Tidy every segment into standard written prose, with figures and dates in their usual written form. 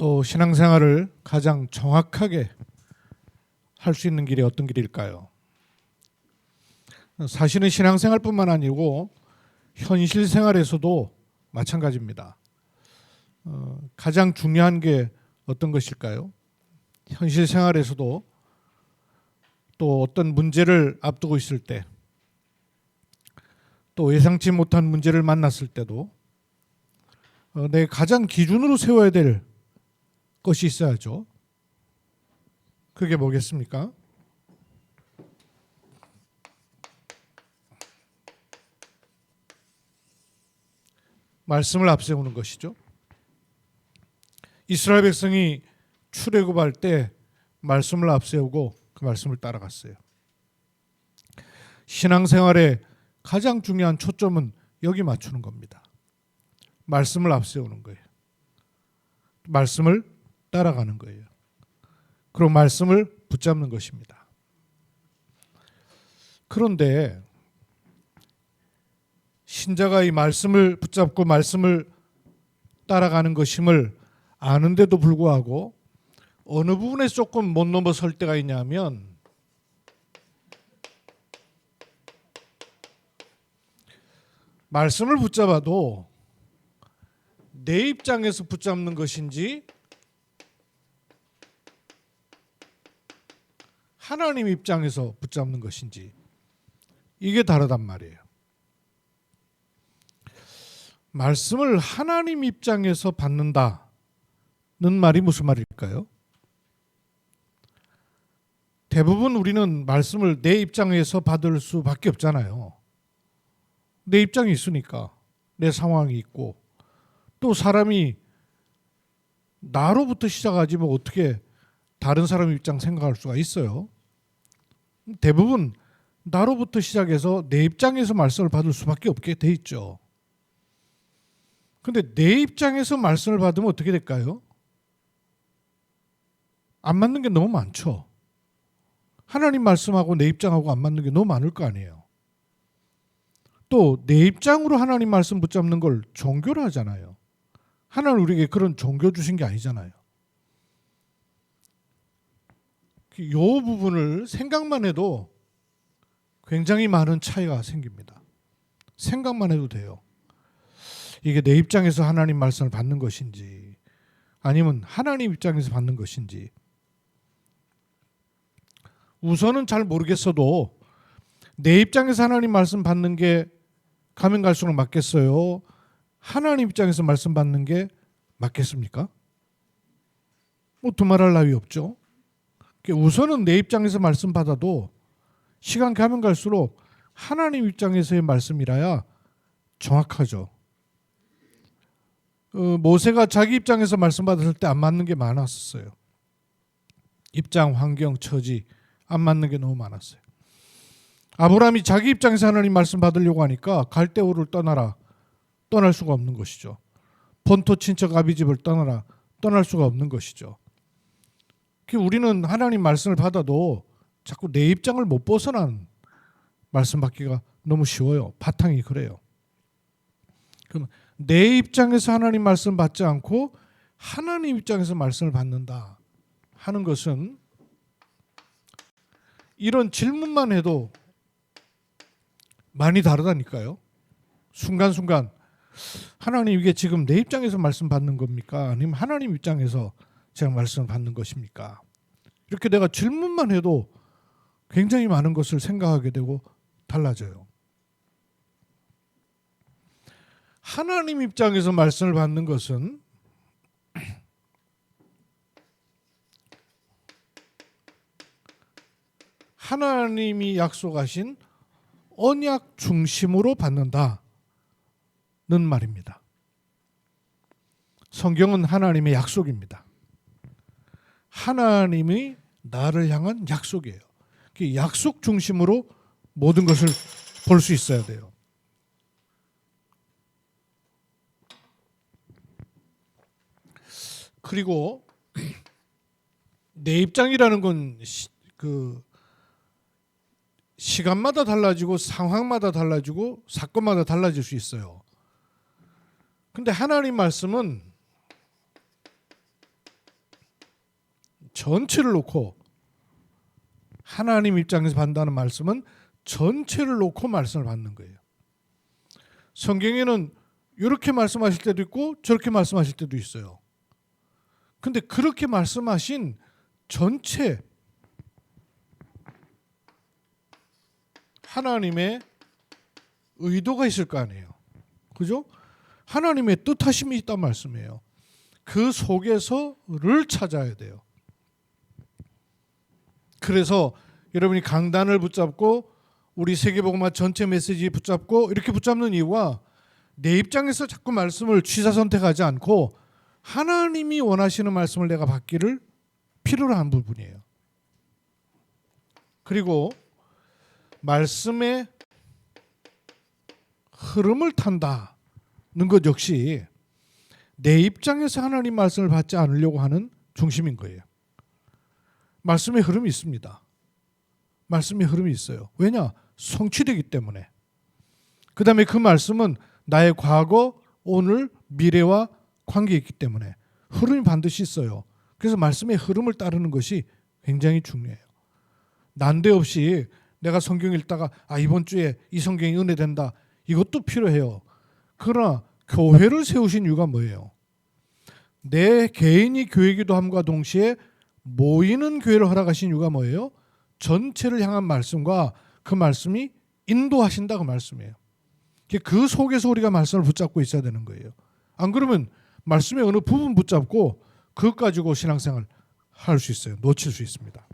또 신앙생활을 가장 정확하게 할 수 있는 길이 어떤 길일까요? 사실은 신앙생활뿐만 아니고 현실 생활에서도 마찬가지입니다. 가장 중요한 게 어떤 것일까요? 현실 생활에서도 또 어떤 문제를 앞두고 있을 때, 또 예상치 못한 문제를 만났을 때도 내 가장 기준으로 세워야 될 것이 있어야죠. 그게 뭐겠습니까? 말씀을 앞세우는 것이죠. 이스라엘 백성이 출애굽할 때 말씀을 앞세우고 그 말씀을 따라갔어요. 신앙생활의 가장 중요한 초점은 여기 맞추는 겁니다. 말씀을 앞세우는 거예요. 말씀을 따라가는 거예요. 그리고 말씀을 붙잡는 것입니다. 그런데 신자가 이 말씀을 붙잡고 말씀을 따라가는 것임을 아는데도 불구하고 어느 부분에 조금 못 넘어설 때가 있냐면 말씀을 붙잡아도 내 입장에서 붙잡는 것인지 하나님 입장에서 붙잡는 것인지 이게 다르단 말이에요. 말씀을 하나님 입장에서 받는다는 말이 무슨 말일까요? 대부분 우리는 말씀을 내 입장에서 받을 수밖에 없잖아요. 내 입장이 있으니까, 내 상황이 있고, 또 사람이 나로부터 시작하지 뭐 어떻게 다른 사람 입장 생각할 수가 있어요. 대부분 나로부터 시작해서 내 입장에서 말씀을 받을 수밖에 없게 돼 있죠. 근데 내 입장에서 말씀을 받으면 어떻게 될까요? 안 맞는 게 너무 많죠. 하나님 말씀하고 내 입장하고 안 맞는 게 너무 많을 거 아니에요. 또 내 입장으로 하나님 말씀 붙잡는 걸 종교로 하잖아요. 하나님 우리에게 그런 종교 주신 게 아니잖아요. 이 부분을 생각만 해도 굉장히 많은 차이가 생깁니다. 생각만 해도 돼요. 이게 내 입장에서 하나님 말씀을 받는 것인지 아니면 하나님 입장에서 받는 것인지 우선은 잘 모르겠어도 내 입장에서 하나님 말씀 받는 게 가면 갈수록 맞겠어요? 하나님 입장에서 말씀 받는 게 맞겠습니까? 뭐 두말할 나위 없죠. 우선은 내 입장에서 말씀 받아도 시간 가면 갈수록 하나님 입장에서의 말씀이라야 정확하죠. 모세가 자기 입장에서 말씀 받았을 때 안 맞는 게 많았어요. 입장, 환경, 처지 안 맞는 게 너무 많았어요. 아브라함이 자기 입장에서 하나님 말씀 받으려고 하니까 갈대우를 떠나라. 떠날 수가 없는 것이죠. 본토 친척 아비집을 떠나라. 떠날 수가 없는 것이죠. 우리는 하나님 말씀을 받아도 자꾸 내 입장을 못 벗어난 말씀 받기가 너무 쉬워요. 바탕이 그래요. 그럼 내 입장에서 하나님 말씀 받지 않고 하나님 입장에서 말씀을 받는다 하는 것은 이런 질문만 해도 많이 다르다니까요. 순간순간 하나님 이게 지금 내 입장에서 말씀 받는 겁니까? 아니면 하나님 입장에서 제가 말씀을 받는 것입니까? 이렇게 내가 질문만 해도 굉장히 많은 것을 생각하게 되고 달라져요. 하나님 입장에서 말씀을 받는 것은 하나님이 약속하신 언약 중심으로 받는다는 말입니다. 성경은 하나님의 약속입니다. 하나님이 나를 향한 약속이에요. 약속 중심으로 모든 것을 볼 수 있어야 돼요. 그리고 내 입장이라는 건 시간마다 달라지고 상황마다 달라지고 사건마다 달라질 수 있어요. 근데 하나님 말씀은 전체를 놓고, 하나님 입장에서 받는다는 말씀은 전체를 놓고 말씀을 받는 거예요. 성경에는 이렇게 말씀하실 때도 있고 저렇게 말씀하실 때도 있어요. 근데 그렇게 말씀하신 전체 하나님의 의도가 있을 거 아니에요. 그죠? 하나님의 뜻하심이 있단 말씀이에요. 그 속에서를 찾아야 돼요. 그래서 여러분이 강단을 붙잡고 우리 세계복음화 전체 메시지 붙잡고 이렇게 붙잡는 이유가 내 입장에서 자꾸 말씀을 취사 선택하지 않고 하나님이 원하시는 말씀을 내가 받기를 필요로 한 부분이에요. 그리고 말씀의 흐름을 탄다는 것 역시 내 입장에서 하나님 말씀을 받지 않으려고 하는 중심인 거예요. 말씀의 흐름이 있습니다. 말씀의 흐름이 있어요. 왜냐? 성취되기 때문에. 그 다음에 그 말씀은 나의 과거, 오늘, 미래와 관계 있기 때문에 흐름이 반드시 있어요. 그래서 말씀의 흐름을 따르는 것이 굉장히 중요해요. 난데없이 내가 성경 읽다가 이번 주에 이 성경이 은혜된다. 이것도 필요해요. 그러나 교회를 세우신 이유가 뭐예요? 내 개인이 교회이기도 함과 동시에 모이는 교회를 허락하신 이유가 뭐예요? 전체를 향한 말씀과 그 말씀이 인도하신다 그 말씀이에요. 그 속에서 우리가 말씀을 붙잡고 있어야 되는 거예요. 안 그러면 말씀의 어느 부분 붙잡고 그것 가지고 신앙생활 할 수 있어요. 놓칠 수 있습니다.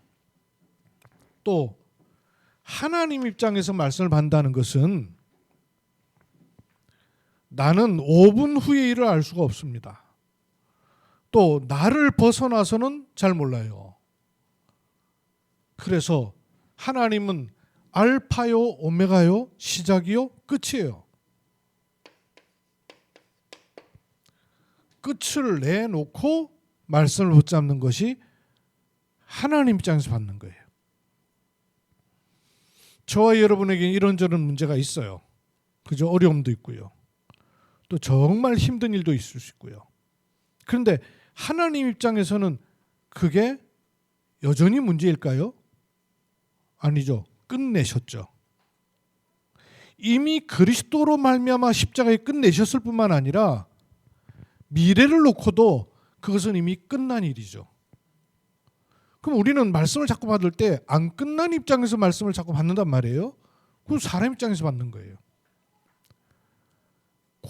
또 하나님 입장에서 말씀을 받는다는 것은 나는 5분 후의 일을 알 수가 없습니다. 또 나를 벗어나서는 잘 몰라요. 그래서 하나님은 알파요 오메가요 시작이요 끝이에요. 끝을 내놓고 말씀을 붙잡는 것이 하나님 입장에서 받는 거예요. 저와 여러분에게 이런저런 문제가 있어요. 그죠? 어려움도 있고요. 또 정말 힘든 일도 있을 수 있고요. 그런데 하나님 입장에서는 그게 여전히 문제일까요? 아니죠. 끝내셨죠. 이미 그리스도로 말미암아 십자가에 끝내셨을 뿐만 아니라 미래를 놓고도 그것은 이미 끝난 일이죠. 그럼 우리는 말씀을 자꾸 받을 때 안 끝난 입장에서 말씀을 자꾸 받는단 말이에요. 그럼 사람 입장에서 받는 거예요.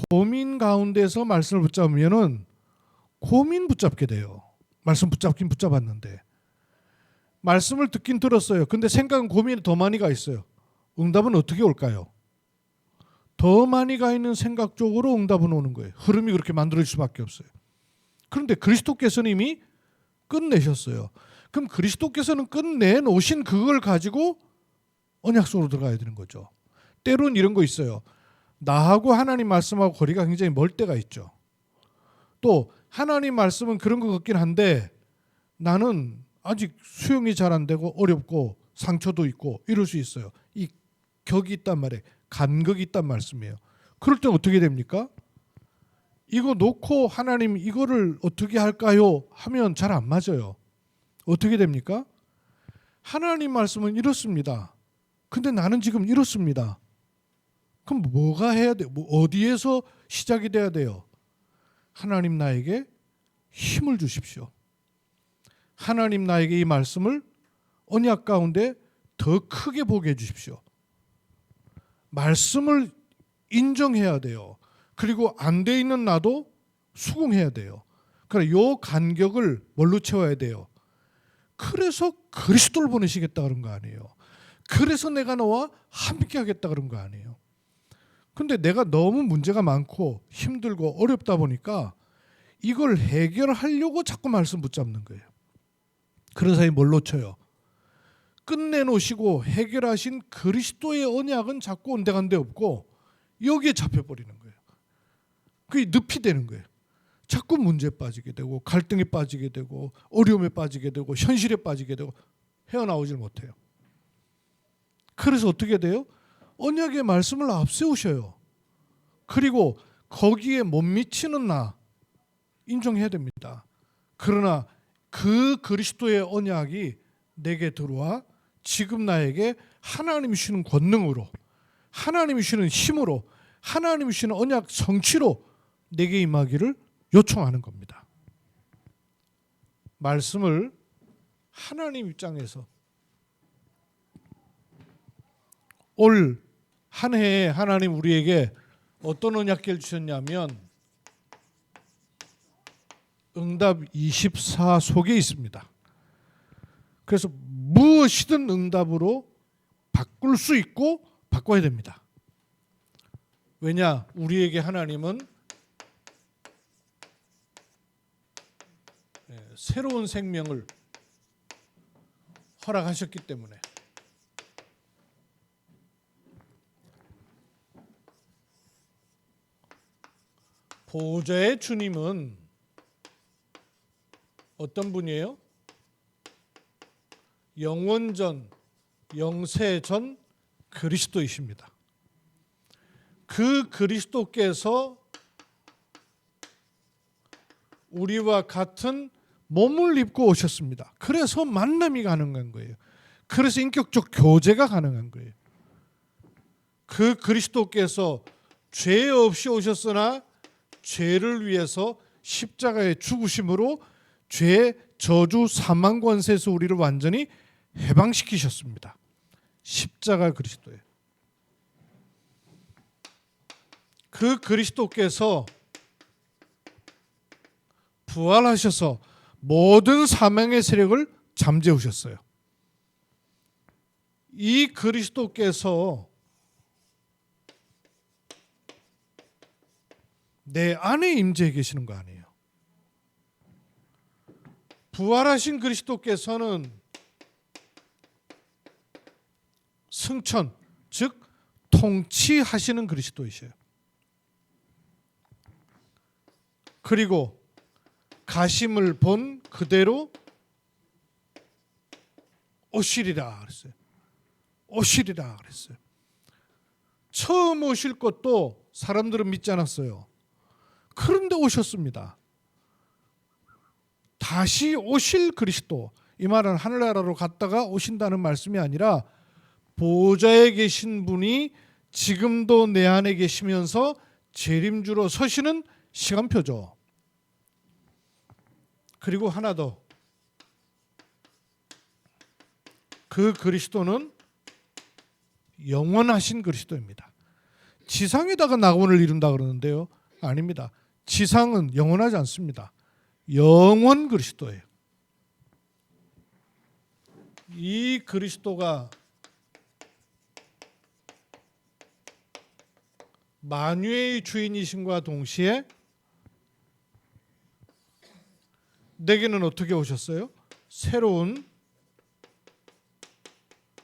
고민 가운데서 말씀을 붙잡으면은 고민 붙잡게 돼요. 말씀 붙잡긴 붙잡았는데 말씀을 듣긴 들었어요. 근데 생각은 고민이 더 많이 가 있어요. 응답은 어떻게 올까요? 더 많이 가 있는 생각 쪽으로 응답은 오는 거예요. 흐름이 그렇게 만들어질 수밖에 없어요. 그런데 그리스도께서는 이미 끝내셨어요. 그럼 그리스도께서는 끝내놓으신 그걸 가지고 언약 속으로 들어가야 되는 거죠. 때로는 이런 거 있어요. 나하고 하나님 말씀하고 거리가 굉장히 멀 때가 있죠. 또 하나님 말씀은 그런 것 같긴 한데 나는 아직 수용이 잘 안 되고 어렵고 상처도 있고 이럴 수 있어요. 이 격이 있단 말이에요. 간격이 있단 말씀이에요. 그럴 땐 어떻게 됩니까? 이거 놓고 하나님 이거를 어떻게 할까요? 하면 잘 안 맞아요. 어떻게 됩니까? 하나님 말씀은 이렇습니다. 근데 나는 지금 이렇습니다. 그럼 뭐가 해야 돼요? 어디에서 시작이 돼야 돼요? 하나님 나에게 힘을 주십시오. 하나님 나에게 이 말씀을 언약 가운데 더 크게 보게 해주십시오. 말씀을 인정해야 돼요. 그리고 안 돼 있는 나도 수긍해야 돼요. 그러니까 이 간격을 뭘로 채워야 돼요? 그래서 그리스도를 보내시겠다 그런 거 아니에요. 그래서 내가 너와 함께 하겠다 그런 거 아니에요. 근데 내가 너무 문제가 많고 힘들고 어렵다 보니까 이걸 해결하려고 자꾸 말씀 붙잡는 거예요. 그런 사이 뭘 놓쳐요? 끝내놓으시고 해결하신 그리스도의 언약은 자꾸 온데간데 없고 여기에 잡혀버리는 거예요. 그게 늪이 되는 거예요. 자꾸 문제에 빠지게 되고 갈등에 빠지게 되고 어려움에 빠지게 되고 현실에 빠지게 되고 헤어나오질 못해요. 그래서 어떻게 돼요? 언약의 말씀을 앞세우셔요. 그리고 거기에 못 미치는 나 인정해야 됩니다. 그러나 그 그리스도의 언약이 내게 들어와 지금 나에게 하나님이 주시는 권능으로, 하나님이 주시는 힘으로, 하나님이 주시는 언약 성취로 내게 임하기를 요청하는 겁니다. 말씀을 하나님 입장에서 올 한 해에 하나님 우리에게 어떤 언약궤를 주셨냐면 응답 24 속에 있습니다. 그래서 무엇이든 응답으로 바꿀 수 있고 바꿔야 됩니다. 왜냐? 우리에게 하나님은 새로운 생명을 허락하셨기 때문에. 보좌의 주님은 어떤 분이에요? 영원전, 영세전 그리스도이십니다. 그 그리스도께서 우리와 같은 몸을 입고 오셨습니다. 그래서 만남이 가능한 거예요. 그래서 인격적 교제가 가능한 거예요. 그 그리스도께서 죄 없이 오셨으나 죄를 위해서 십자가에 죽으심으로 죄, 저주, 사망 권세에서 우리를 완전히 해방시키셨습니다. 십자가 그리스도예요. 그 그리스도께서 부활하셔서 모든 사망의 세력을 잠재우셨어요. 이 그리스도께서 내 안에 임재해 계시는 거 아니에요. 부활하신 그리스도께서는 승천, 즉 통치하시는 그리스도이셔요. 그리고 가심을 본 그대로 오시리라 그랬어요. 오시리라 그랬어요. 처음 오실 것도 사람들은 믿지 않았어요. 그런데 오셨습니다. 다시 오실 그리스도. 이 말은 하늘나라로 갔다가 오신다는 말씀이 아니라 보좌에 계신 분이 지금도 내 안에 계시면서 재림주로 서시는 시간표죠. 그리고 하나 더. 그 그리스도는 영원하신 그리스도입니다. 지상에다가 낙원을 이룬다 그러는데요. 아닙니다. 지상은 영원하지 않습니다. 영원 그리스도예요. 이 그리스도가 만유의 주인이심과 동시에 내게는 어떻게 오셨어요? 새로운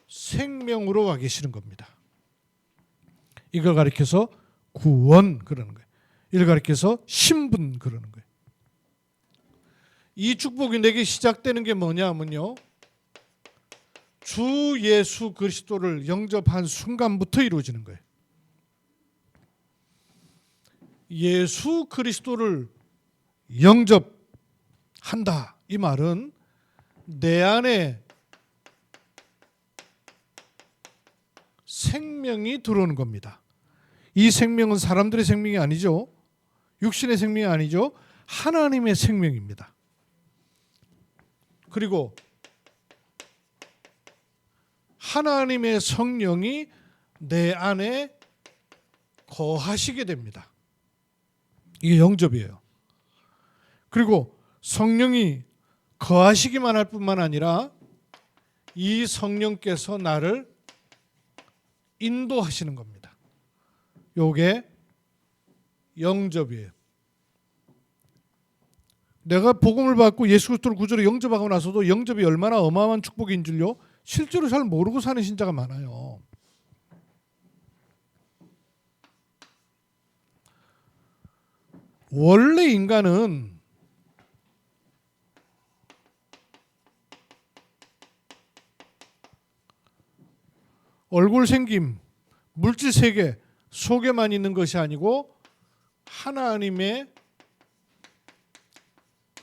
생명으로 와 계시는 겁니다. 이걸 가리켜서 구원 그러는 거예요. 이걸 가리켜서 신분 그러는 거예요. 이 축복이 내게 시작되는 게 뭐냐면요, 주 예수 그리스도를 영접한 순간부터 이루어지는 거예요. 예수 그리스도를 영접한다. 이 말은 내 안에 생명이 들어오는 겁니다. 이 생명은 사람들의 생명이 아니죠. 육신의 생명이 아니죠. 하나님의 생명입니다. 그리고 하나님의 성령이 내 안에 거하시게 됩니다. 이게 영접이에요. 그리고 성령이 거하시기만 할 뿐만 아니라 이 성령께서 나를 인도하시는 겁니다. 요게 영접이에요. 내가 복음을 받고 예수 그리스도를 구주로 영접하고 나서도 영접이 얼마나 어마어마한 축복인 줄요, 실제로 잘 모르고 사는 신자가 많아요. 원래 인간은 얼굴 생김, 물질 세계 속에만 있는 것이 아니고 하나님의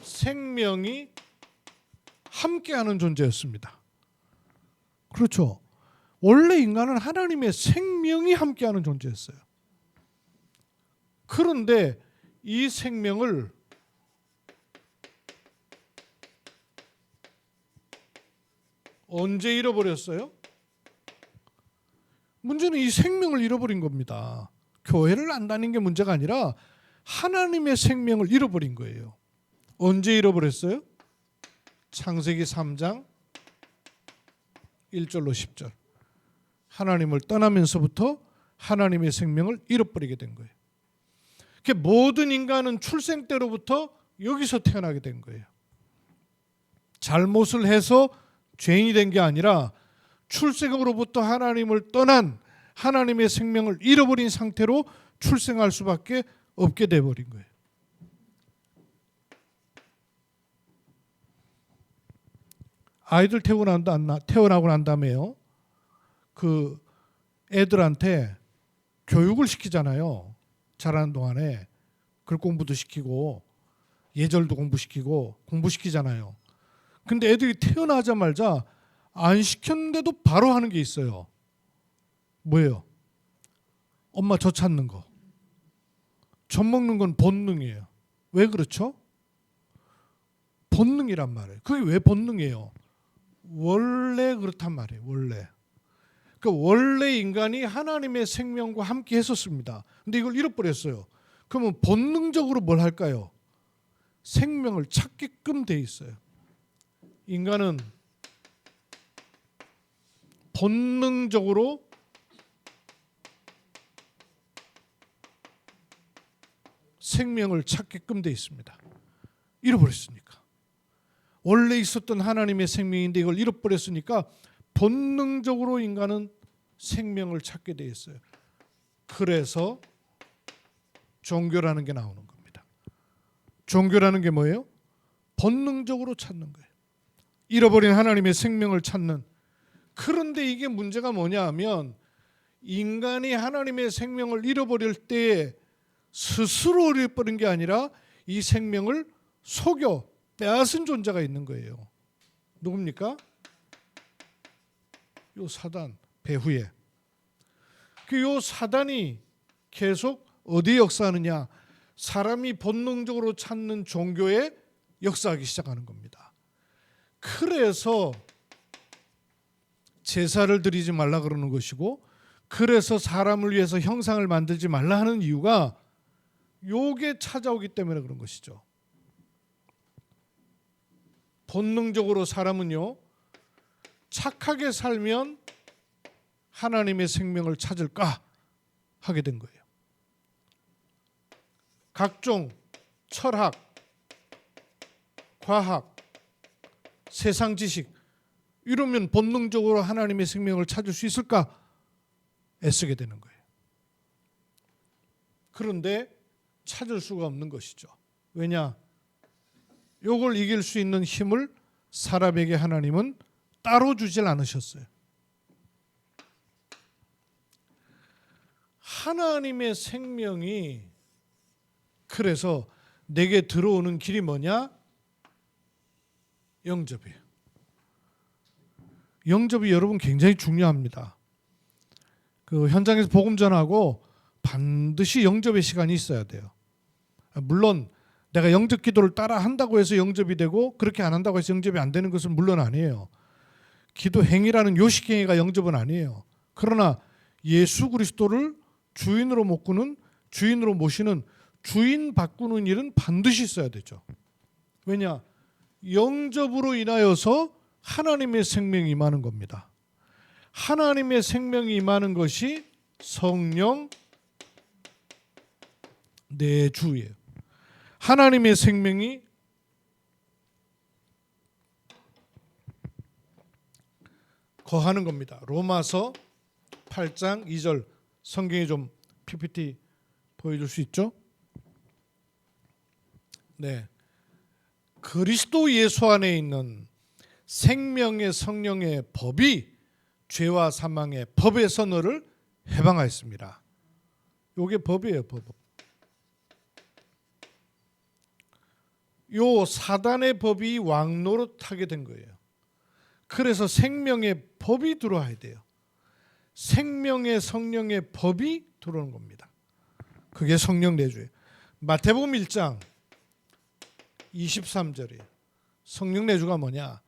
생명이 함께하는 존재였습니다. 그렇죠. 원래 인간은 하나님의 생명이 함께하는 존재였어요. 그런데 이 생명을 언제 잃어버렸어요? 문제는 이 생명을 잃어버린 겁니다. 교회를 안 다닌 게 문제가 아니라 하나님의 생명을 잃어버린 거예요. 언제 잃어버렸어요? 창세기 3장 1절로 10절. 하나님을 떠나면서부터 하나님의 생명을 잃어버리게 된 거예요. 모든 인간은 출생 때로부터 여기서 태어나게 된 거예요. 잘못을 해서 죄인이 된 게 아니라 출생으로부터 하나님을 떠난 하나님의 생명을 잃어버린 상태로 출생할 수밖에 없게 돼버린 거예요. 아이들 태어나고 난 다음에요. 그 애들한테 교육을 시키잖아요. 자라는 동안에 글 공부도 시키고 예절도 공부시키잖아요. 근데 애들이 태어나자마자 안 시켰는데도 바로 하는 게 있어요. 뭐예요? 엄마 저 찾는 거. 젖 먹는 건 본능이에요. 왜 그렇죠? 본능이란 말이에요. 그게 왜 본능이에요? 원래 그렇단 말이에요. 원래. 원래 인간이 하나님의 생명과 함께 했었습니다. 근데 이걸 잃어버렸어요. 그러면 본능적으로 뭘 할까요? 생명을 찾게끔 돼 있어요. 인간은 본능적으로 생명을 찾게끔 돼 있습니다. 잃어버렸으니까. 원래 있었던 하나님의 생명인데 이걸 잃어버렸으니까 본능적으로 인간은 생명을 찾게 돼 있어요. 그래서 종교라는 게 나오는 겁니다. 종교라는 게 뭐예요? 본능적으로 찾는 거예요. 잃어버린 하나님의 생명을 찾는. 그런데 이게 문제가 뭐냐 하면 인간이 하나님의 생명을 잃어버릴 때 스스로 잃어버린 게 아니라 이 생명을 속여 빼앗은 존재가 있는 거예요. 누굽니까? 요 사단, 배후에. 요 사단이 계속 어디에 역사하느냐? 사람이 본능적으로 찾는 종교에 역사하기 시작하는 겁니다. 그래서 제사를 드리지 말라 그러는 것이고, 그래서 사람을 위해서 형상을 만들지 말라 하는 이유가 요게 찾아오기 때문에 그런 것이죠. 본능적으로 사람은요, 착하게 살면 하나님의 생명을 찾을까 하게 된 거예요. 각종 철학, 과학, 세상 지식 이러면 본능적으로 하나님의 생명을 찾을 수 있을까 애쓰게 되는 거예요. 그런데 찾을 수가 없는 것이죠. 왜냐? 요걸 이길 수 있는 힘을 사람에게 하나님은 따로 주질 않으셨어요. 하나님의 생명이 그래서 내게 들어오는 길이 뭐냐? 영접이에요. 영접이 여러분 굉장히 중요합니다. 그 현장에서 복음 전하고 반드시 영접의 시간이 있어야 돼요. 물론 내가 영접 기도를 따라 한다고 해서 영접이 되고 그렇게 안 한다고 해서 영접이 안 되는 것은 물론 아니에요. 기도 행위라는 요식 행위가 영접은 아니에요. 그러나 예수 그리스도를 주인으로 모시는 주인 바꾸는 일은 반드시 있어야 되죠. 왜냐? 영접으로 인하여서 하나님의 생명이 임하는 겁니다. 하나님의 생명이 임하는 것이 성령 내주예요. 하나님의 생명이 거하는 겁니다. 로마서 8장 2절 성경에 좀 PPT 보여줄 수 있죠? 네, 그리스도 예수 안에 있는 생명의 성령의 법이 죄와 사망의 법에서 너를 해방하였습니다. 이게 법이에요, 법. 요 사단의 법이 왕노릇하게 된 거예요. 그래서 생명의 법이 들어와야 돼요. 생명의 성령의 법이 들어오는 겁니다. 그게 성령 내주예요. 마태복음 1장 23절이에요. 성령 내주가 뭐냐?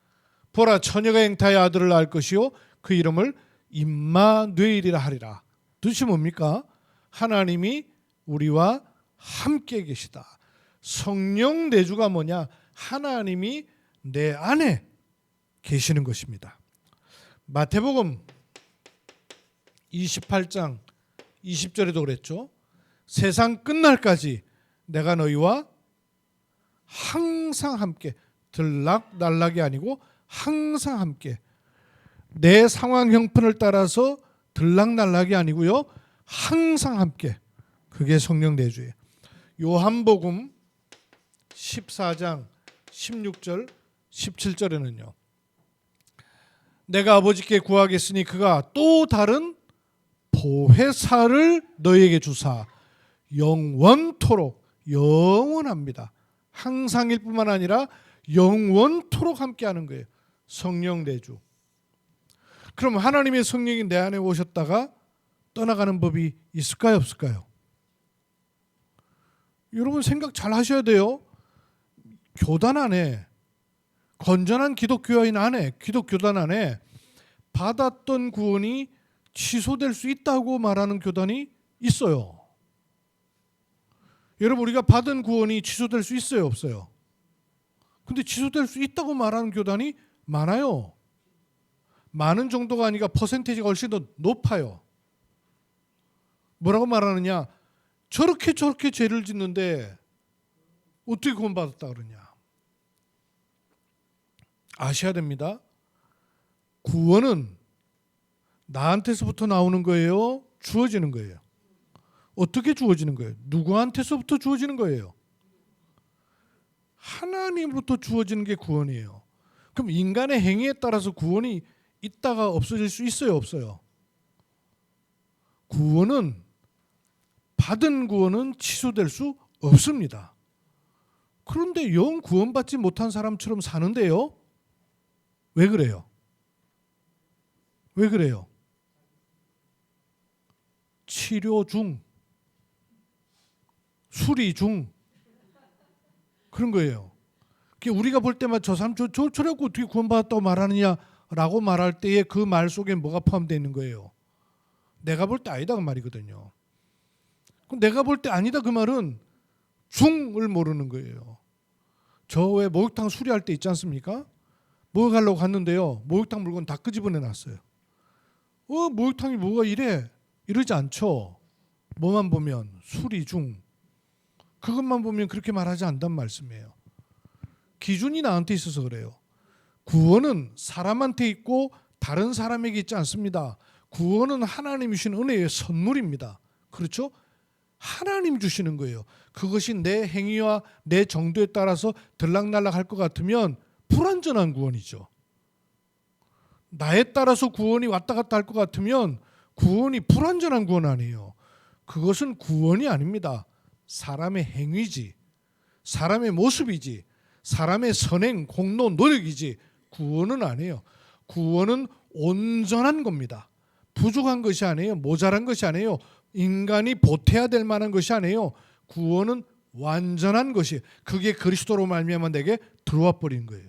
보라, 처녀가 앵타의 아들을 낳을 것이요 그 이름을 임마누엘이라 하리라. 뜻이 뭡니까? 하나님이 우리와 함께 계시다. 성령 내주가 뭐냐? 하나님이 내 안에 계시는 것입니다. 마태복음 28장 20절에도 그랬죠. 세상 끝날까지 내가 너희와 항상 함께, 들락날락이 아니고 항상 함께. 내 상황 형편을 따라서 들락날락이 아니고요, 항상 함께. 그게 성령 내주예요. 요한복음 14장 16절 17절에는요. 내가 아버지께 구하겠으니 그가 또 다른 보혜사를 너희에게 주사 영원토록, 영원합니다. 항상일 뿐만 아니라 영원토록 함께하는 거예요. 성령 내주. 그럼 하나님의 성령이 내 안에 오셨다가 떠나가는 법이 있을까요, 없을까요? 여러분 생각 잘 하셔야 돼요. 교단 안에, 건전한 기독교인 안에, 기독교단 안에 받았던 구원이 취소될 수 있다고 말하는 교단이 있어요. 여러분, 우리가 받은 구원이 취소될 수 있어요, 없어요? 근데 취소될 수 있다고 말하는 교단이 많아요. 많은 정도가 아니라 퍼센테이지가 훨씬 더 높아요. 뭐라고 말하느냐? 저렇게 죄를 짓는데 어떻게 구원받았다 그러냐? 아셔야 됩니다. 구원은 나한테서부터 나오는 거예요? 주어지는 거예요? 어떻게 주어지는 거예요? 누구한테서부터 주어지는 거예요? 하나님으로부터 주어지는 게 구원이에요. 그럼 인간의 행위에 따라서 구원이 있다가 없어질 수 있어요, 없어요? 받은 구원은 취소될 수 없습니다. 그런데 영 구원받지 못한 사람처럼 사는데요? 왜 그래요? 왜 그래요? 치료 중, 수리 중, 그런 거예요. 우리가 볼 때마다 저 사람 저래고 어떻게 구원받았다고 말하느냐라고 말할 때에 그 말 속에 뭐가 포함되어 있는 거예요? 내가 볼 때 아니다 그 말이거든요. 그럼 내가 볼 때 아니다 그 말은 중을 모르는 거예요. 저 왜 목욕탕 수리할 때 있지 않습니까? 목욕하려고 갔는데요, 목욕탕 물건 다 끄집어내 놨어요. 목욕탕이 뭐가 이래? 이러지 않죠. 뭐만 보면 수리 중, 그것만 보면 그렇게 말하지 않단 말씀이에요. 기준이 나한테 있어서 그래요. 구원은 사람한테 있고 다른 사람에게 있지 않습니다. 구원은 하나님이 주신 은혜의 선물입니다. 그렇죠? 하나님 주시는 거예요. 그것이 내 행위와 내 정도에 따라서 들락날락 할 것 같으면 불완전한 구원이죠. 나에 따라서 구원이 왔다 갔다 할 것 같으면 구원이 불완전한 구원 아니에요. 그것은 구원이 아닙니다. 사람의 행위지, 사람의 모습이지, 사람의 선행, 공로, 노력이지 구원은 아니에요. 구원은 온전한 겁니다. 부족한 것이 아니에요. 모자란 것이 아니에요. 인간이 보태야 될 만한 것이 아니에요. 구원은 완전한 것이, 그게 그리스도로 말미암아 내게 들어와 버린 거예요.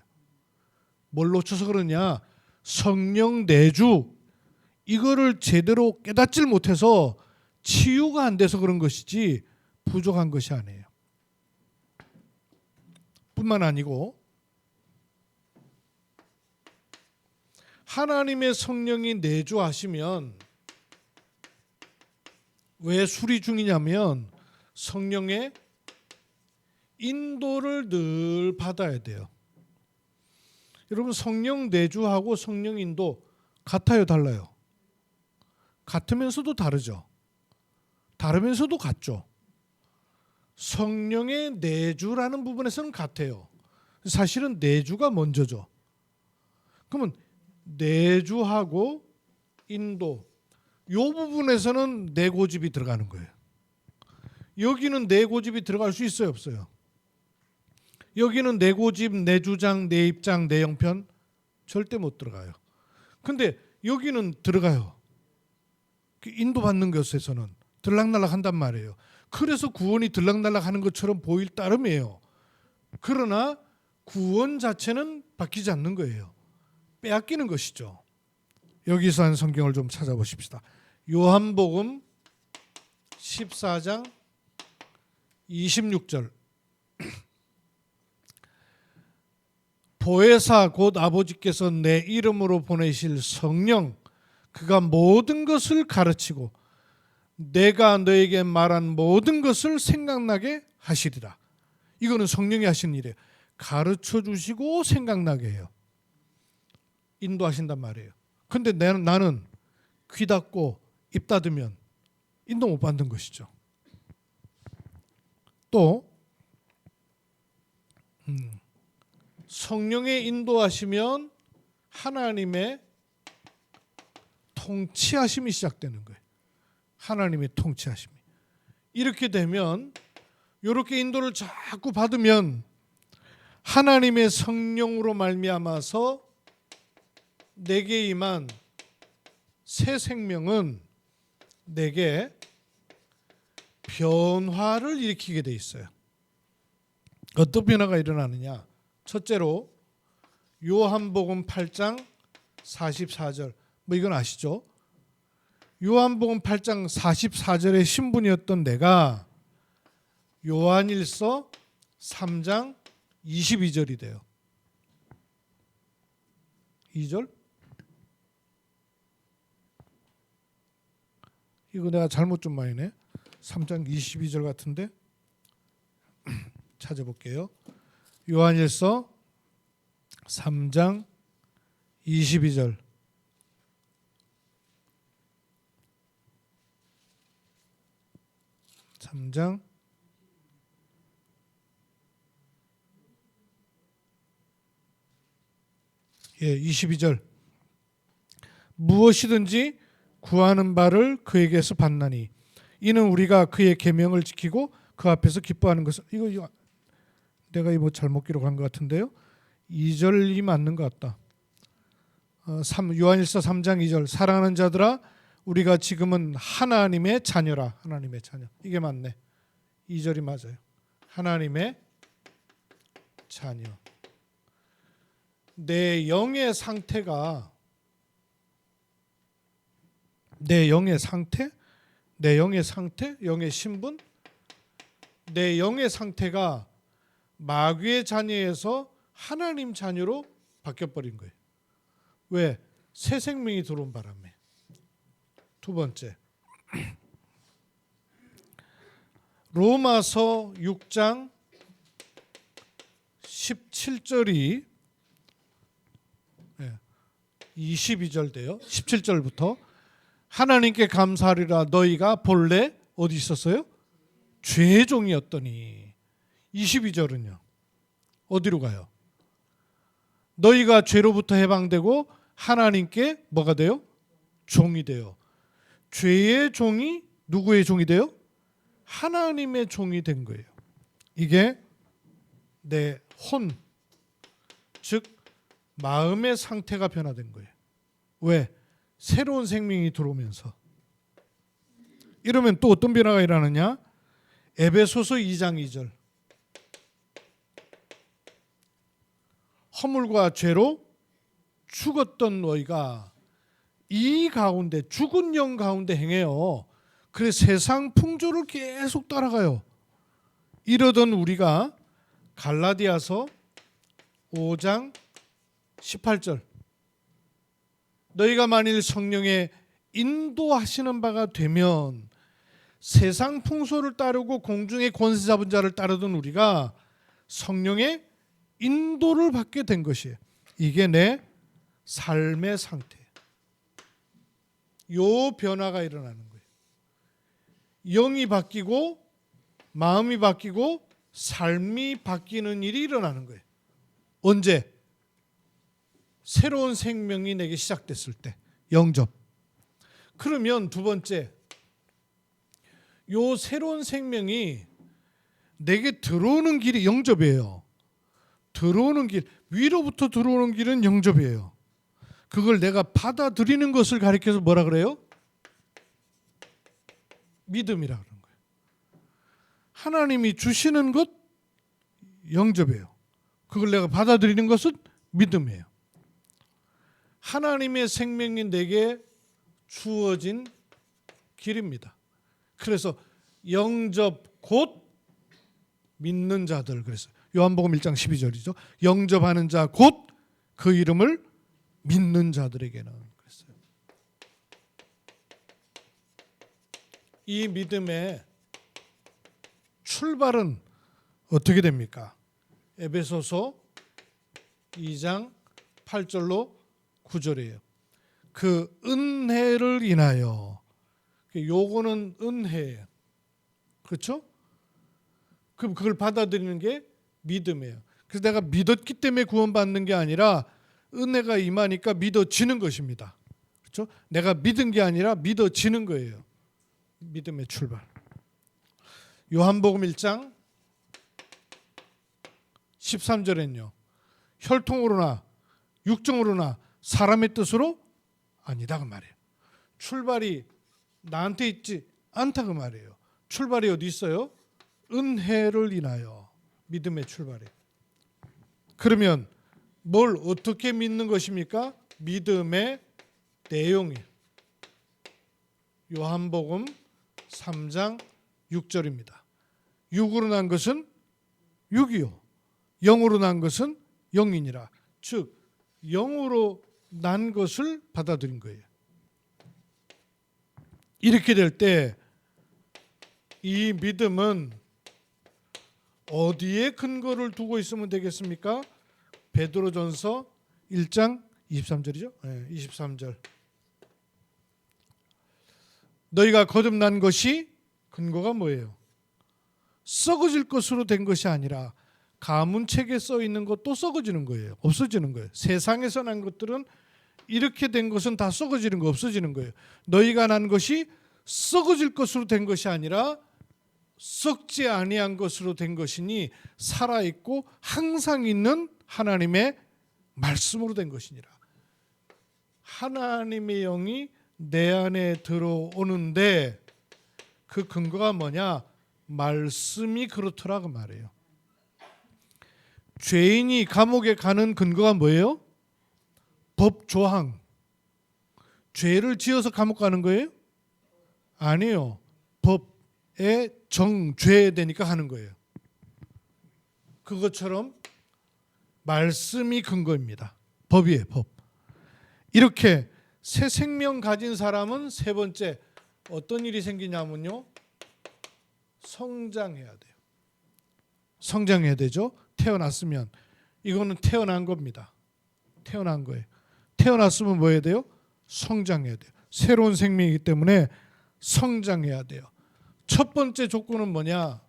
뭘 놓쳐서 그러냐? 성령 내주, 이거를 제대로 깨닫질 못해서 치유가 안 돼서 그런 것이지 부족한 것이 아니에요. 뿐만 아니고 하나님의 성령이 내주하시면 왜 수리 중이냐면 성령의 인도를 늘 받아야 돼요. 여러분, 성령 내주하고 성령 인도 같아요, 달라요? 같으면서도 다르죠. 다르면서도 같죠. 성령의 내주라는 부분에서는 같아요. 사실은 내주가 먼저죠. 그러면 내주하고 인도, 이 부분에서는 내 고집이 들어가는 거예요. 여기는 내 고집이 들어갈 수 있어요, 없어요? 여기는 내 고집, 내 주장, 내 입장, 내 형편 절대 못 들어가요. 근데 여기는 들어가요. 인도받는 것에서는 들락날락 한단 말이에요. 그래서 구원이 들락날락 하는 것처럼 보일 따름이에요. 그러나 구원 자체는 바뀌지 않는 거예요. 빼앗기는 것이죠. 여기서 한 성경을 좀 찾아보십시다. 요한복음 14장 26절. 보혜사 곧 아버지께서 내 이름으로 보내실 성령 그가 모든 것을 가르치고 내가 너에게 말한 모든 것을 생각나게 하시리라. 이거는 성령이 하신 일이에요. 가르쳐 주시고 생각나게 해요. 인도하신단 말이에요. 근데 나는 귀 닫고 입 닫으면 인도 못 받는 것이죠. 또 성령의 인도하시면 하나님의 통치하심이 시작되는 거예요. 하나님의 통치하심이. 이렇게 되면 이렇게 인도를 자꾸 받으면 하나님의 성령으로 말미암아서 내게 임한 새 생명은 내게 변화를 일으키게 돼 있어요. 어떤 변화가 일어나느냐? 첫째로 요한복음 8장 44절. 뭐 이건 아시죠? 요한복음 8장 44절의 신분이었던 내가 요한일서 3장 22절이 돼요. 2절? 이거 내가 잘못 좀 많이네. 3장 22절 같은데 찾아볼게요. 요한일서 3장 22절. 예, 22절. 무엇이든지 구하는 바를 그에게서 받나니 이는 우리가 그의 계명을 지키고 그 앞에서 기뻐하는 것을. 이거 내가 이거 잘못 기록한 것 같은데요. 2절이 맞는 것 같다. 요한일서 3장 2절. 사랑하는 자들아 우리가 지금은 하나님의 자녀라. 하나님의 자녀. 이게 맞네. 2절이 맞아요. 하나님의 자녀. 내 영의 상태가 내 영의 상태, 영의 신분, 내 영의 상태가 마귀의 자녀에서 하나님 자녀로 바뀌어버린 거예요. 왜? 새 생명이 들어온 바람에. 두 번째, 로마서 6장 17절이 22절 돼요. 17절부터 하나님께 감사하리라 너희가 본래 어디 있었어요? 죄의 종이었더니. 22절은요. 어디로 가요? 너희가 죄로부터 해방되고 하나님께 뭐가 돼요? 종이 돼요. 죄의 종이 누구의 종이 돼요? 하나님의 종이 된 거예요. 이게 내 혼, 즉 마음의 상태가 변화된 거예요. 왜? 새로운 생명이 들어오면서. 이러면 또 어떤 변화가 일어나느냐? 에베소서 2장 2절. 허물과 죄로 죽었던 너희가 이 가운데 죽은 영 가운데 행해요. 그래서 세상 풍조를 계속 따라가요. 이러던 우리가 갈라디아서 5장 18절. 너희가 만일 성령의 인도하시는 바가 되면 세상 풍소를 따르고 공중의 권세 잡은 자를 따르던 우리가 성령의 인도를 받게 된 것이에요. 이게 내 삶의 상태. 요 변화가 일어나는 거예요. 영이 바뀌고 마음이 바뀌고 삶이 바뀌는 일이 일어나는 거예요. 언제? 새로운 생명이 내게 시작됐을 때. 영접. 그러면 두 번째, 요 새로운 생명이 내게 들어오는 길이 영접이에요. 들어오는 길, 위로부터 들어오는 길은 영접이에요. 그걸 내가 받아들이는 것을 가리켜서 뭐라 그래요? 믿음이라 그러는 거예요. 하나님이 주시는 것 영접이에요. 그걸 내가 받아들이는 것은 믿음이에요. 하나님의 생명이 내게 주어진 길입니다. 그래서 영접 곧 믿는 자들 그랬어요. 요한복음 1장 12절이죠. 영접하는 자 곧 그 이름을 믿는 자들에게는 그랬어요. 이 믿음의 출발은 어떻게 됩니까? 에베소서 2장 8절로 9절이에요. 그 은혜를 인하여, 요거는 은혜예요. 그렇죠? 그럼 그걸 받아들이는 게 믿음이에요. 그래서 내가 믿었기 때문에 구원받는 게 아니라 은혜가 임하니까 믿어지는 것입니다. 그렇죠? 내가 믿은 게 아니라 믿어지는 거예요. 믿음의 출발. 요한복음 1장 13절에는요. 혈통으로나 육정으로나 사람의 뜻으로 아니다 그 말이에요. 출발이 나한테 있지 않다 그 말이에요. 출발이 어디 있어요? 은혜를 인하여. 믿음의 출발이에요. 그러면 뭘 어떻게 믿는 것입니까? 믿음의 내용이에요. 요한복음 3장 6절입니다. 육으로 난 것은 육이요 영으로 난 것은 영이니라. 즉 영으로 난 것을 받아들인 거예요. 이렇게 될 때 이 믿음은 어디에 근거를 두고 있으면 되겠습니까? 베드로전서 1장 23절이죠. 네, 23절. 너희가 거듭난 것이 근거가 뭐예요? 썩어질 것으로 된 것이 아니라 가문책에 써 있는 것도 썩어지는 거예요. 없어지는 거예요. 세상에서 난 것들은 이렇게 된 것은 다 썩어지는 거, 없어지는 거예요. 너희가 난 것이 썩어질 것으로 된 것이 아니라 썩지 아니한 것으로 된 것이니 살아있고 항상 있는 하나님의 말씀으로 된 것이니라. 하나님의 영이 내 안에 들어오는데 그 근거가 뭐냐? 말씀이 그렇더라 그 말이에요. 죄인이 감옥에 가는 근거가 뭐예요? 법조항. 죄를 지어서 감옥 가는 거예요? 아니요. 법에 정죄되니까 하는 거예요. 그것처럼 말씀이 근거입니다. 법이에요. 법. 이렇게 새 생명 가진 사람은 세 번째 어떤 일이 생기냐면요. 성장해야 돼요. 성장해야 되죠. 태어났으면 이거는 태어난 겁니다. 태어난 거예요. 태어났으면 뭐 해야 돼요? 성장해야 돼요. 새로운 생명이기 때문에 성장해야 돼요. 첫 번째 조건은 뭐냐?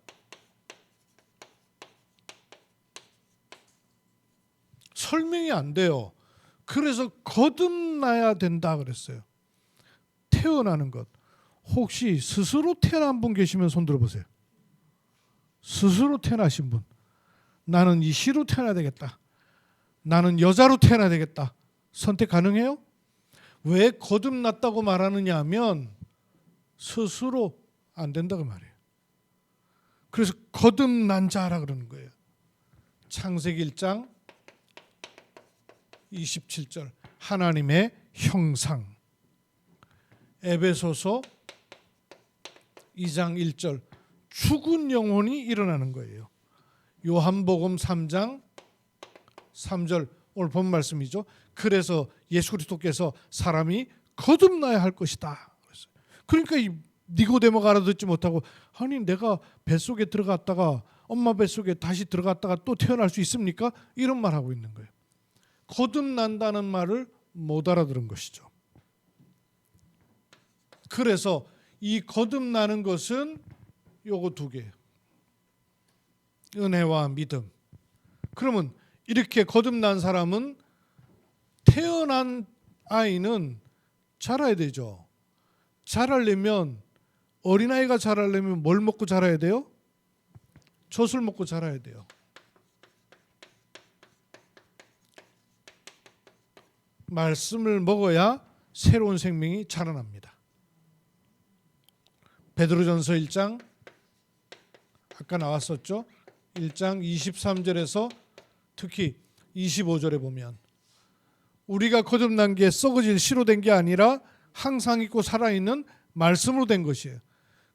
설명이 안 돼요. 그래서 거듭나야 된다 그랬어요. 태어나는 것. 혹시 스스로 태어난 분 계시면 손 들어보세요. 스스로 태어나신 분. 나는 이 시로 태어나야 되겠다. 나는 여자로 태어나야 되겠다. 선택 가능해요? 왜 거듭났다고 말하느냐 하면 스스로 안 된다고 말해요. 그래서 거듭난 자라 그러는 거예요. 창세기 1장 27절 하나님의 형상. 에베소서 2장 1절 죽은 영혼이 일어나는 거예요. 요한복음 3장 3절 오늘 본 말씀이죠. 그래서 예수 그리스도께서 사람이 거듭나야 할 것이다. 그러니까 이 니고데모가 알아듣지 못하고 아니 내가 뱃속에 들어갔다가 엄마 뱃속에 다시 들어갔다가 또 태어날 수 있습니까? 이런 말 하고 있는 거예요. 거듭난다는 말을 못 알아들은 것이죠. 그래서 이 거듭나는 것은 요거 두 개예요. 은혜와 믿음. 그러면 이렇게 거듭난 사람은 태어난 아이는 자라야 되죠. 자라려면 어린아이가 자라려면 뭘 먹고 자라야 돼요? 젖을 먹고 자라야 돼요. 말씀을 먹어야 새로운 생명이 자라납니다. 베드로전서 1장 아까 나왔었죠. 1장 23절에서 특히 25절에 보면 우리가 거듭난 게 썩어질 씨로 된 게 아니라 항상 있고 살아있는 말씀으로 된 것이에요.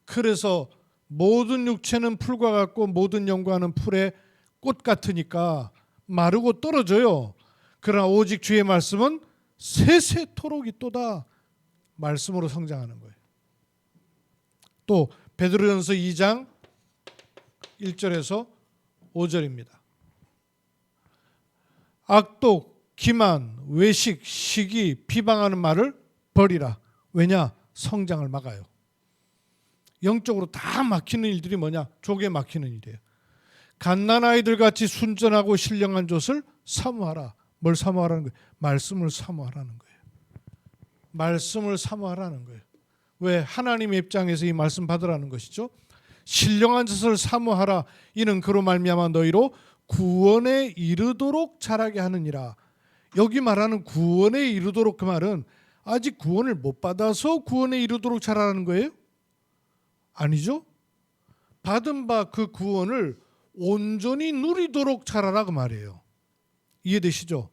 그래서 모든 육체는 풀과 같고 모든 영광은 풀의 꽃 같으니까 마르고 떨어져요. 그러나 오직 주의 말씀은 세세토록 있도다. 말씀으로 성장하는 거예요. 또 베드로전서 2장 1절에서 5절입니다. 악독, 기만, 외식, 시기, 비방하는 말을 버리라. 왜냐? 성장을 막아요. 영적으로 다 막히는 일들이 뭐냐? 족에 막히는 일이에요. 갓난아이들 같이 순전하고 신령한 젖을 사모하라. 뭘 사모하라는 거예요? 말씀을 사모하라는 거예요. 말씀을 사모하라는 거예요. 왜? 하나님의 입장에서 이 말씀 받으라는 것이죠. 신령한 젖을 사모하라. 이는 그로 말미암아 너희로 구원에 이르도록 자라게 하느니라. 여기 말하는 구원에 이르도록, 그 말은 아직 구원을 못 받아서 구원에 이르도록 자라는 거예요? 아니죠. 받은 바 그 구원을 온전히 누리도록 자라라 그 말이에요. 이해되시죠?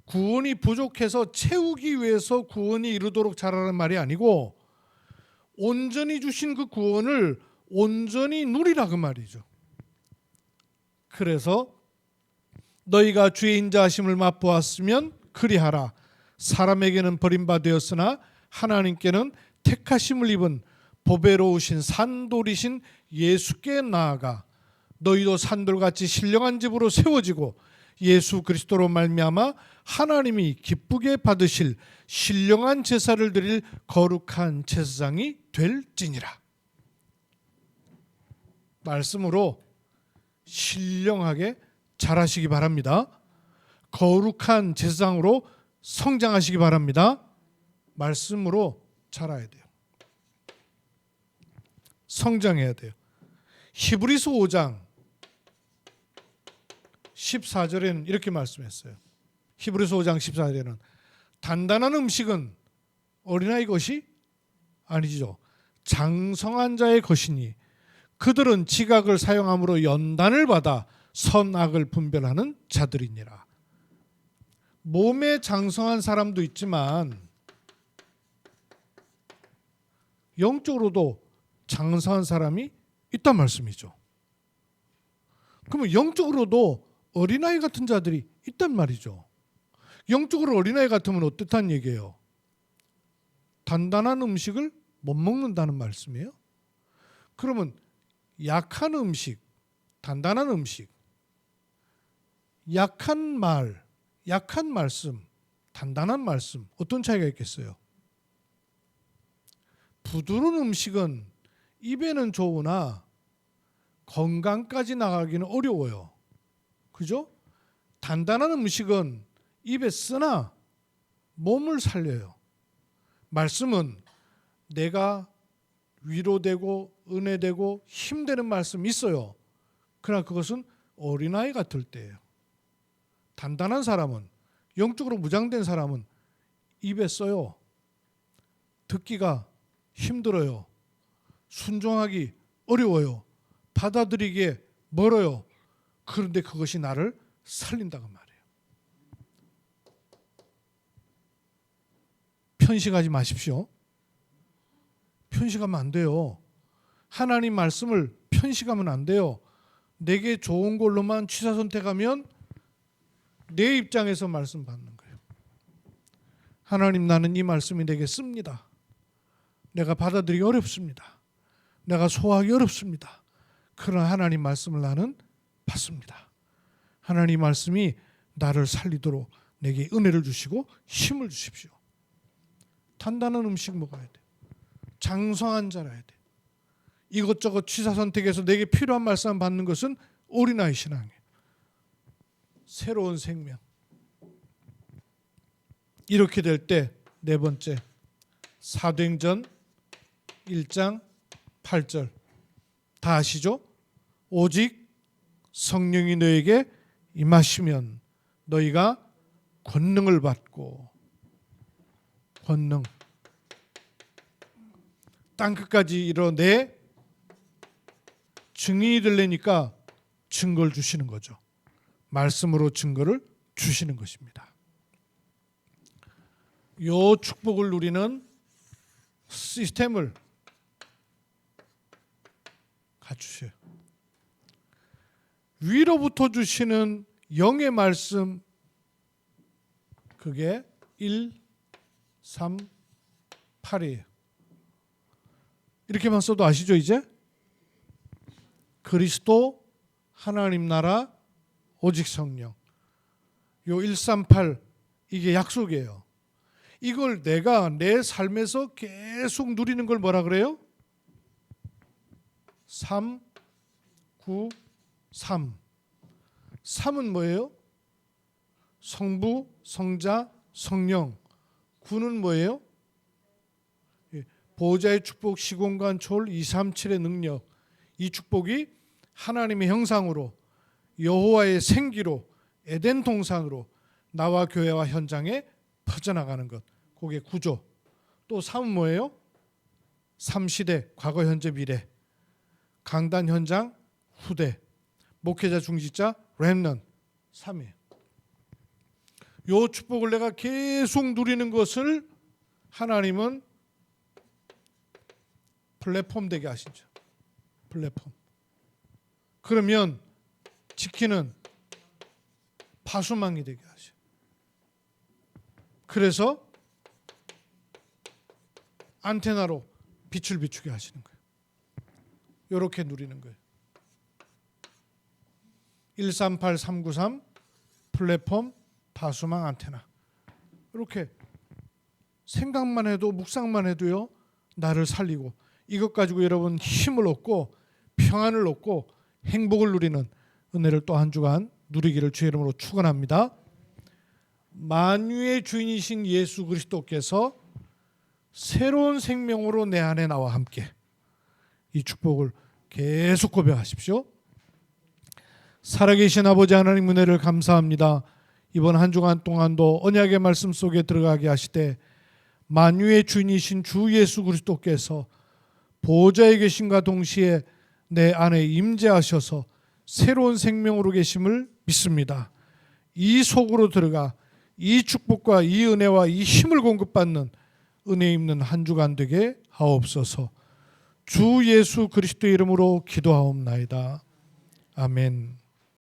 구원이 부족해서 채우기 위해서 구원이 이르도록 자라는 말이 아니고 온전히 주신 그 구원을 온전히 누리라 그 말이죠. 그래서 너희가 주의 인자하심을 맛보았으면 그리하라. 사람에게는 버림받았으나 하나님께는 택하심을 입은 보배로우신 산돌이신 예수께 나아가 너희도 산돌같이 신령한 집으로 세워지고 예수 그리스도로 말미암아 하나님이 기쁘게 받으실 신령한 제사를 드릴 거룩한 제사장이 될지니라. 말씀으로 신령하게 자라시기 바랍니다. 거룩한 제사장으로 성장하시기 바랍니다. 말씀으로 자라야 돼요. 성장해야 돼요. 히브리서 5장 14절에는 이렇게 말씀했어요. 히브리서 5장 14절에는 단단한 음식은 어린아이 것이 아니죠. 장성한 자의 것이니 그들은 지각을 사용함으로 연단을 받아 선악을 분별하는 자들이니라. 몸에 장성한 사람도 있지만 영적으로도 장성한 사람이 있단 말씀이죠. 그러면 영적으로도 어린아이 같은 자들이 있단 말이죠. 영적으로 어린아이 같으면 어떻다는 얘기예요? 단단한 음식을 못 먹는다는 말씀이에요. 그러면 약한 음식, 단단한 음식, 약한 말, 약한 말씀, 단단한 말씀, 어떤 차이가 있겠어요? 부드러운 음식은 입에는 좋으나 건강까지 나가기는 어려워요. 그죠? 단단한 음식은 입에 쓰나 몸을 살려요. 말씀은 내가 위로되고 은혜되고 힘되는 말씀이 있어요. 그러나 그것은 어린아이 같을 때예요. 단단한 사람은, 영적으로 무장된 사람은 입에 써요. 듣기가 힘들어요. 순종하기 어려워요. 받아들이기에 멀어요. 그런데 그것이 나를 살린다고 말해요. 편식하지 마십시오. 편식하면 안 돼요. 하나님 말씀을 편식하면 안 돼요. 내게 좋은 걸로만 취사 선택하면 내 입장에서 말씀 받는 거예요. 하나님, 나는 이 말씀이 내게 씁니다. 내가 받아들이기 어렵습니다. 내가 소화하기 어렵습니다. 그러나 하나님 말씀을 나는 받습니다. 하나님 말씀이 나를 살리도록 내게 은혜를 주시고 힘을 주십시오. 단단한 음식 먹어야 돼. 장성한 자라야 돼. 이것저것 취사 선택해서 내게 필요한 말씀 받는 것은 어린아이 신앙이에요. 새로운 생명. 이렇게 될 때 네 번째, 사도행전 1장 8절 다 아시죠? 오직 성령이 너에게 임하시면 너희가 권능을 받고 권능. 땅끝까지 이뤄내 증인이 되려니까 증거를 주시는 거죠. 말씀으로 증거를 주시는 것입니다. 요 축복을 누리는 시스템을 갖추셔요. 위로부터 주시는 영의 말씀, 그게 1, 3, 8이에요. 이렇게만 써도 아시죠 이제? 그리스도, 하나님 나라, 오직 성령. 요 138 이게 약속이에요. 이걸 내가 내 삶에서 계속 누리는 걸 뭐라 그래요? 3, 9, 3. 3은 뭐예요? 성부, 성자, 성령. 9는 뭐예요? 보호자의 축복, 시공간 초월, 237의 능력. 이 축복이 하나님의 형상으로, 여호와의 생기로, 에덴 동산으로 나와 교회와 현장에 퍼져나가는 것. 그게 구조. 또 3은 뭐예요? 3시대, 과거, 현재, 미래. 강단, 현장, 후대. 목회자, 중직자, 렘넌트. 3이에요. 요 축복을 내가 계속 누리는 것을 하나님은 플랫폼 되게 하시죠. 플랫폼. 그러면 지키는 파수망이 되게 하셔. 그래서 안테나로 빛을 비추게 하시는 거예요. 이렇게 누리는 거예요. 138, 393 플랫폼, 파수망, 안테나. 이렇게 생각만 해도 묵상만 해도요 나를 살리고 이것 가지고 여러분 힘을 얻고 평안을 얻고 행복을 누리는 은혜를 또 한 주간 누리기를 주의 이름으로 축원합니다. 만유의 주인이신 예수 그리스도께서 새로운 생명으로 내 안에 나와 함께 이 축복을 계속 고백하십시오. 살아계신 아버지 하나님 은혜를 감사합니다. 이번 한 주간 동안도 언약의 말씀 속에 들어가게 하시되 만유의 주인이신 주 예수 그리스도께서 보호자에 계심과 동시에 내 안에 임재하셔서 새로운 생명으로 계심을 믿습니다. 이 속으로 들어가 이 축복과 이 은혜와 이 힘을 공급받는 은혜 입는 한 주간 되게 하옵소서. 주 예수 그리스도의 이름으로 기도하옵나이다. 아멘.